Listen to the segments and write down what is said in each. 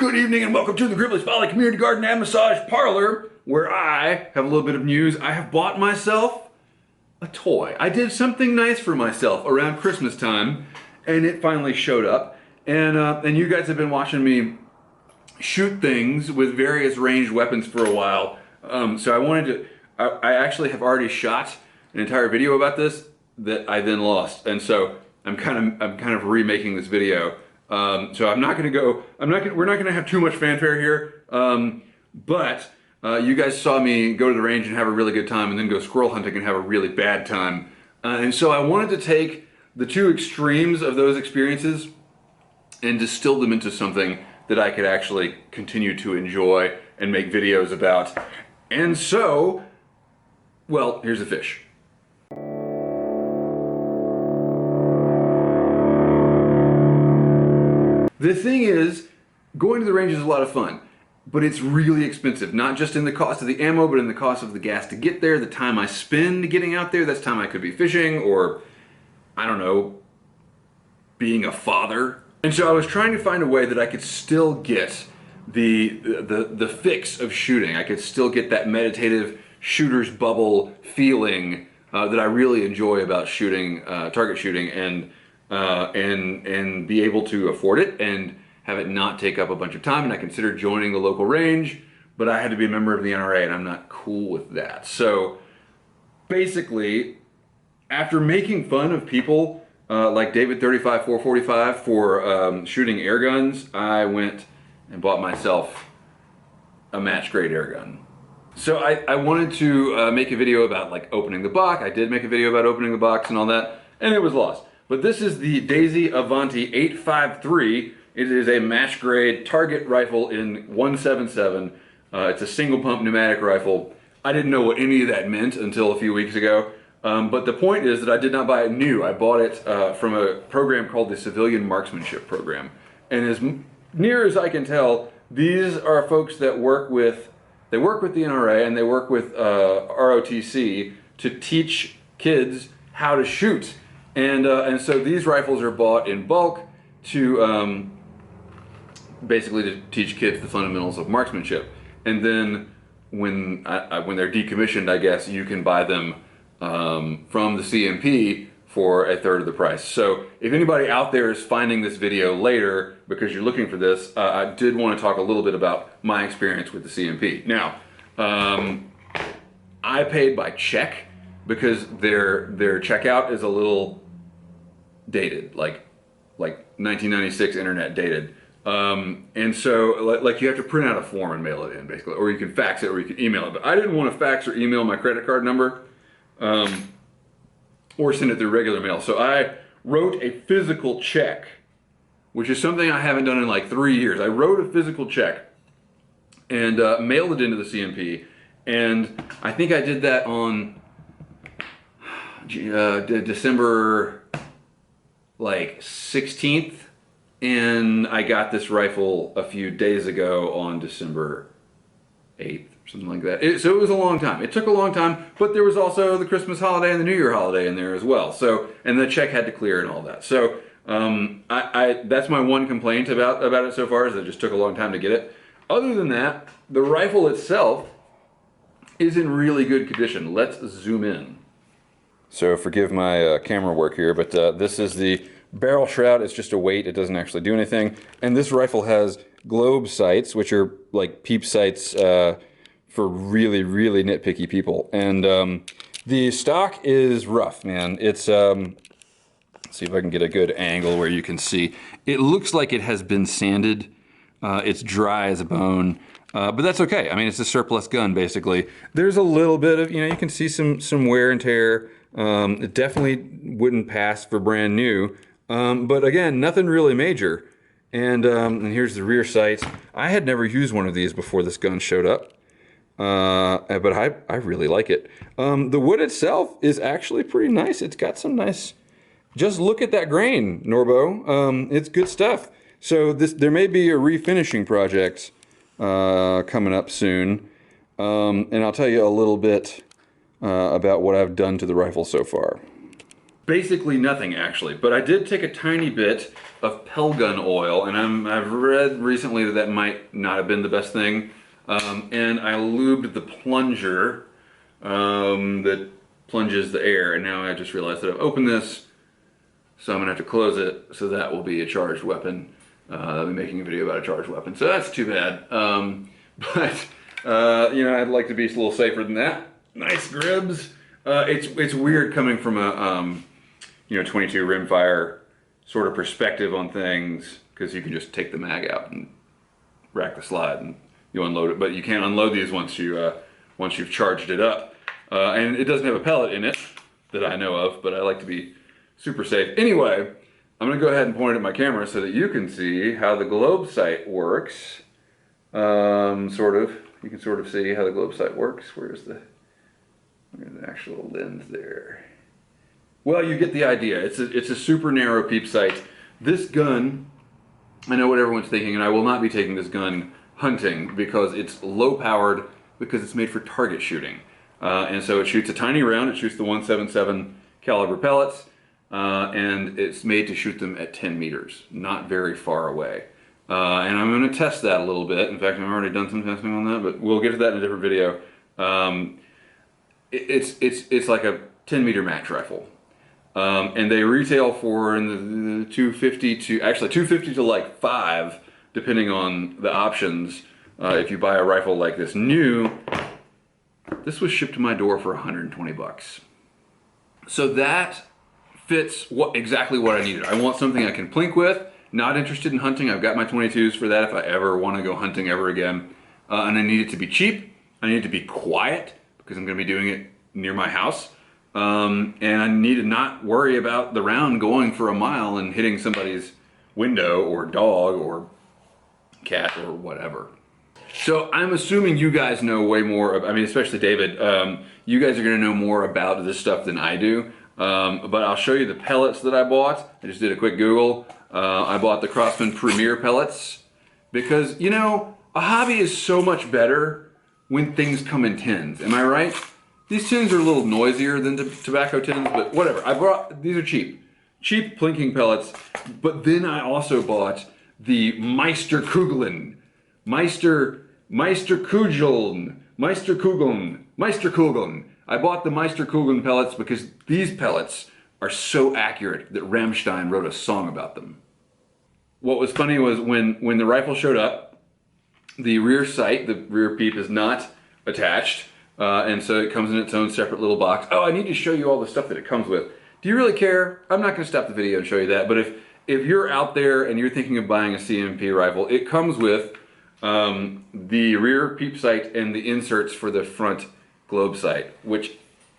Good evening and welcome to the Gribley's Valley Community Garden and Massage Parlor, where I have a little bit of news. I have bought myself a toy. I did something nice for myself around Christmas time, and it finally showed up. And you guys have been watching me shoot things with various ranged weapons for a while. So I wanted to. I actually have already shot an entire video about this that I then lost, and so I'm kind of remaking this video. So I'm not going to go. We're not going to have too much fanfare here. But you guys saw me go to the range and have a really good time, and then go squirrel hunting and have a really bad time. And so I wanted to take the two extremes of those experiences and distill them into something that I could actually continue to enjoy and make videos about. And so, well, here's the fish. The thing is, going to the range is a lot of fun, but it's really expensive. Not just in the cost of the ammo, but in the cost of the gas to get there, the time I spend getting out there. That's time I could be fishing, or, I don't know, being a father. And so I was trying to find a way that I could still get the fix of shooting. I could still get that meditative shooter's bubble feeling that I really enjoy about shooting, target shooting, and be able to afford it and have it not take up a bunch of time. And I considered joining the local range, but I had to be a member of the NRA, and I'm not cool with that. So basically, after making fun of people like David 35445 for shooting air guns, I went and bought myself a match grade air gun. So I wanted to make a video about like opening the box. I did make a video about opening the box and all that, and it was lost. But this is the Daisy Avanti 853. It is a match grade target rifle in 177. It's a single pump pneumatic rifle. I didn't know what any of that meant until a few weeks ago. But the point is that I did not buy it new. I bought it from a program called the Civilian Marksmanship Program. And as near as I can tell, these are folks that work with the NRA, and they work with ROTC to teach kids how to shoot. And so these rifles are bought in bulk to basically to teach kids the fundamentals of marksmanship. And then when they're decommissioned, I guess, you can buy them from the CMP for a third of the price. So if anybody out there is finding this video later because you're looking for this, I did want to talk a little bit about my experience with the CMP. Now, I paid by check because their checkout is a little dated, like 1996 internet dated. And so like you have to print out a form and mail it in, basically, or you can fax it or you can email it. But I didn't want to fax or email my credit card number or send it through regular mail. So I wrote a physical check, which is something I haven't done in like 3 years. I wrote a physical check and mailed it into the CMP. And I think I did that on December like 16th, and I got this rifle a few days ago on December 8th or something like that. So it was a long time. It took a long time, but there was also the Christmas holiday and the New Year holiday in there as well. So, and the check had to clear and all that. So that's my one complaint about it so far, is that it just took a long time to get it. Other than that, the rifle itself is in really good condition. Let's zoom in. So forgive my camera work here, but this is the barrel shroud. It's just a weight. It doesn't actually do anything. And this rifle has globe sights, which are like peep sights for really, really nitpicky people. And the stock is rough, man. It's, let's see if I can get a good angle where you can see. It looks like it has been sanded. It's dry as a bone. But that's okay. I mean, it's a surplus gun, basically. There's a little bit of, you can see some wear and tear. It definitely wouldn't pass for brand new. But again, nothing really major. And here's the rear sights. I had never used one of these before this gun showed up. But I really like it. The wood itself is actually pretty nice. It's got some nice, just look at that grain, Norbo. It's good stuff. So there may be a refinishing project coming up soon. And I'll tell you a little bit about what I've done to the rifle so far. basically nothing actually, but I did take a tiny bit of Pelgun oil, and I've read recently that that might not have been the best thing, and I lubed the plunger that plunges the air, and now I just realized that I've opened this, so I'm gonna have to close it, so that will be a charged weapon. I'll be making a video about a charged weapon, so that's too bad. But you know, I'd like to be a little safer than that. Nice gribs. It's weird coming from a you know, 22 rimfire sort of perspective on things, because you can just take the mag out and rack the slide and you unload it, but you can't unload these once you've charged it up. And it doesn't have a pellet in it that I know of, but I like to be super safe. Anyway, I'm gonna go ahead and point it at my camera so that you can see how the globe sight works. You can sort of see how the globe sight works. Where's the actual lens there? Well, you get the idea. It's a super narrow peep sight. This gun, I know what everyone's thinking, and I will not be taking this gun hunting because it's low powered, because it's made for target shooting. And so it shoots a tiny round. It shoots the 177 caliber pellets, and it's made to shoot them at 10 meters, not very far away. And I'm going to test that a little bit. In fact, I've already done some testing on that, but we'll get to that in a different video. It's like a 10-meter match rifle. And they retail for in the 250 to, actually 250 to like 5, depending on the options. If you buy a rifle like this new, this was shipped to my door for 120 bucks. So that fits exactly what I needed. I want something I can plink with. Not interested in hunting. I've got my 22s for that if I ever want to go hunting ever again. And I need it to be cheap. I need it to be quiet because I'm going to be doing it near my house. And I need to not worry about the round going for a mile and hitting somebody's window or dog or cat or whatever. So I'm assuming you guys know way more, I mean, especially David, you guys are going to know more about this stuff than I do. But I'll show you the pellets that I bought. I just did a quick Google. I bought the Craftsman Premier pellets because, you know, a hobby is so much better when things come in tins. Am I right? These tins are a little noisier than tobacco tins, but whatever. These are cheap. Cheap plinking pellets. But then I also bought the Meisterkugeln. Meisterkugeln. I bought the Meisterkugeln pellets because these pellets are so accurate that Rammstein wrote a song about them. What was funny was when the rifle showed up, the rear sight, the rear peep is not attached, and so it comes in its own separate little box. Oh, I need to show you all the stuff that it comes with. Do you really care? I'm not going to stop the video and show you that, but if you're out there and you're thinking of buying a CMP rifle, it comes with the rear peep sight and the inserts for the front globe sight, which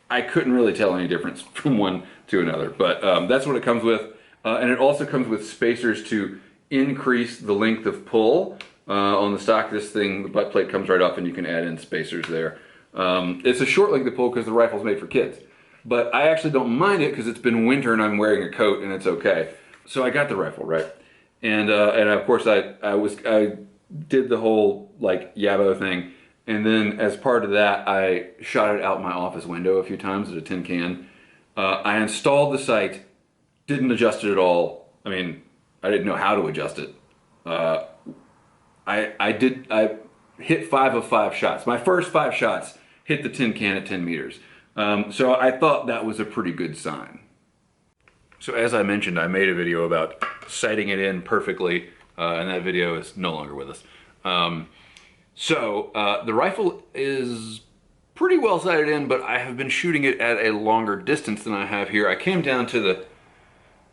I couldn't really tell any difference from one to another, but that's what it comes with. And it also comes with spacers to increase the length of pull. On the stock, this thing, the butt plate comes right off and you can add in spacers there. It's a short length of pull because the rifle's made for kids. But I actually don't mind it because it's been winter and I'm wearing a coat and it's okay. So I got the rifle, right? And of course I did the whole like Yabo thing. And then as part of that, I shot it out my office window a few times at a tin can. I installed the sight, didn't adjust it at all. I mean, I didn't know how to adjust it. I hit 5 of 5 shots. My first 5 shots hit the tin can at 10 meters. So I thought that was a pretty good sign. So as I mentioned, I made a video about sighting it in perfectly, and that video is no longer with us. The rifle is pretty well sighted in, but I have been shooting it at a longer distance than I have here. I came down to the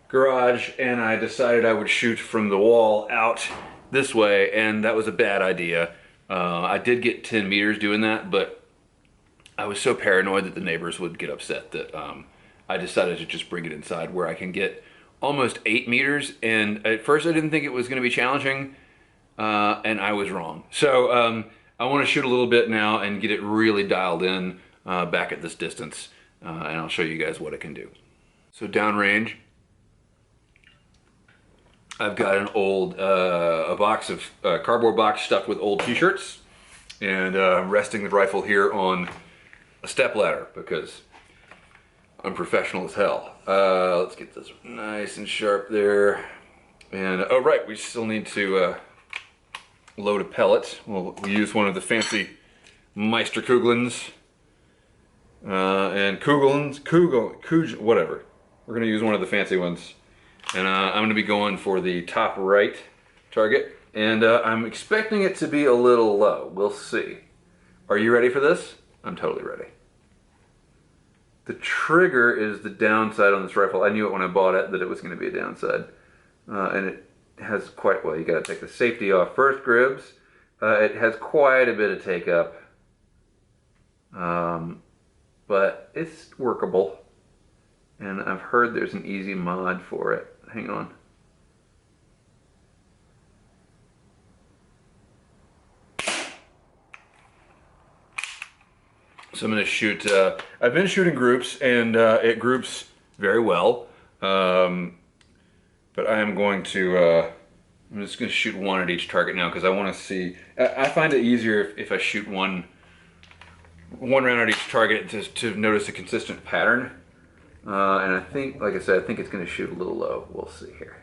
garage and I decided I would shoot from the wall out this way, and that was a bad idea. I did get 10 meters doing that, but I was so paranoid that the neighbors would get upset that I decided to just bring it inside where I can get almost 8 meters. And at first I didn't think it was going to be challenging, and I was wrong. So I want to shoot a little bit now and get it really dialed in back at this distance, and I'll show you guys what it can do. So downrange, I've got an old a box of cardboard box stuffed with old t-shirts, and I'm resting the rifle here on a step ladder because I'm professional as hell. Let's get this nice and sharp there. And, oh right, we still need to load a pellet. We'll use one of the fancy Meisterkugelns. And whatever. We're gonna use one of the fancy ones. And I'm gonna be going for the top right target. And I'm expecting it to be a little low. We'll see. Are you ready for this? I'm totally ready. The trigger is the downside on this rifle. I knew it when I bought it that it was gonna be a downside. And it has quite, well, you gotta take the safety off first, Gribs. It has quite a bit of take up. But it's workable. And I've heard there's an easy mod for it. Hang on. So I'm going to shoot, I've been shooting groups, and it groups very well. But I am going to, I'm just going to shoot one at each target now because I want to see, I find it easier if I shoot one round at each target to notice a consistent pattern. And I think, like I said, I think it's going to shoot a little low. We'll see here.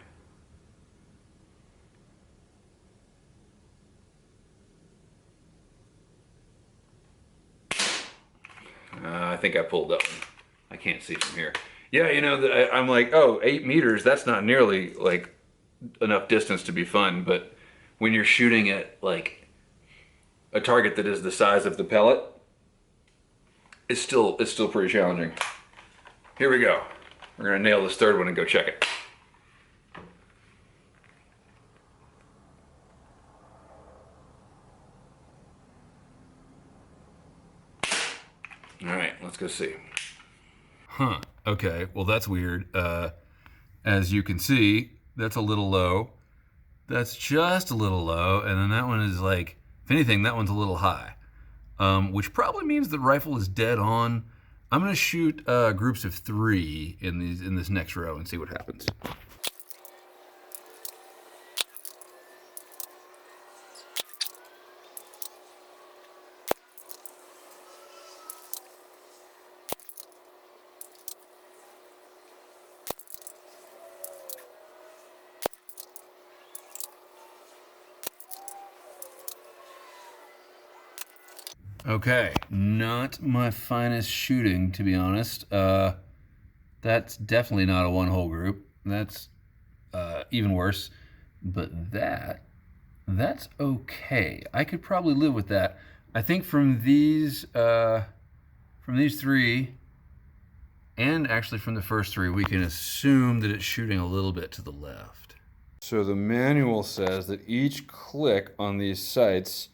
I think I pulled that one. I can't see from here. Yeah, you know, I'm like, oh, 8 meters, that's not nearly like enough distance to be fun, but when you're shooting at like a target that is the size of the pellet, it's still pretty challenging. Here we go. We're gonna nail this third one and go check it. All right, let's go see. Huh, okay, well that's weird. As you can see, that's a little low. That's just a little low, and then that one is like, if anything, that one's a little high. Which probably means the rifle is dead on. I'm gonna shoot groups of 3 in this next row and see what happens. Okay, not my finest shooting, to be honest. That's definitely not a one-hole group. That's even worse. But that's okay. I could probably live with that. I think from these 3, and actually from the first 3, we can assume that it's shooting a little bit to the left. So the manual says that each click on these sights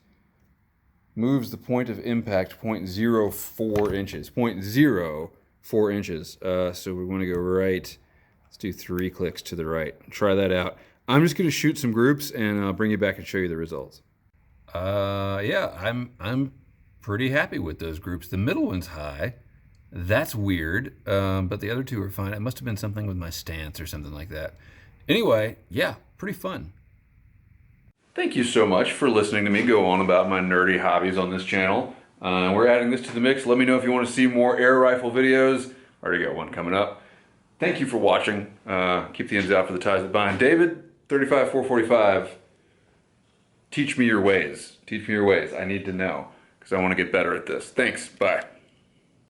moves the point of impact 0.04 inches. 0.04 inches. So we want to go right. Let's do 3 clicks to the right. Try that out. I'm just going to shoot some groups and I'll bring you back and show you the results. Yeah, I'm pretty happy with those groups. The middle one's high. That's weird, but the other 2 are fine. It must have been something with my stance or something like that. Anyway, yeah, pretty fun. Thank you so much for listening to me go on about my nerdy hobbies on this channel. We're adding this to the mix. Let me know if you want to see more air rifle videos. Already got one coming up. Thank you for watching. Keep the ends out for the ties that bind. David, 35445. Teach me your ways. Teach me your ways. I need to know because I want to get better at this. Thanks. Bye.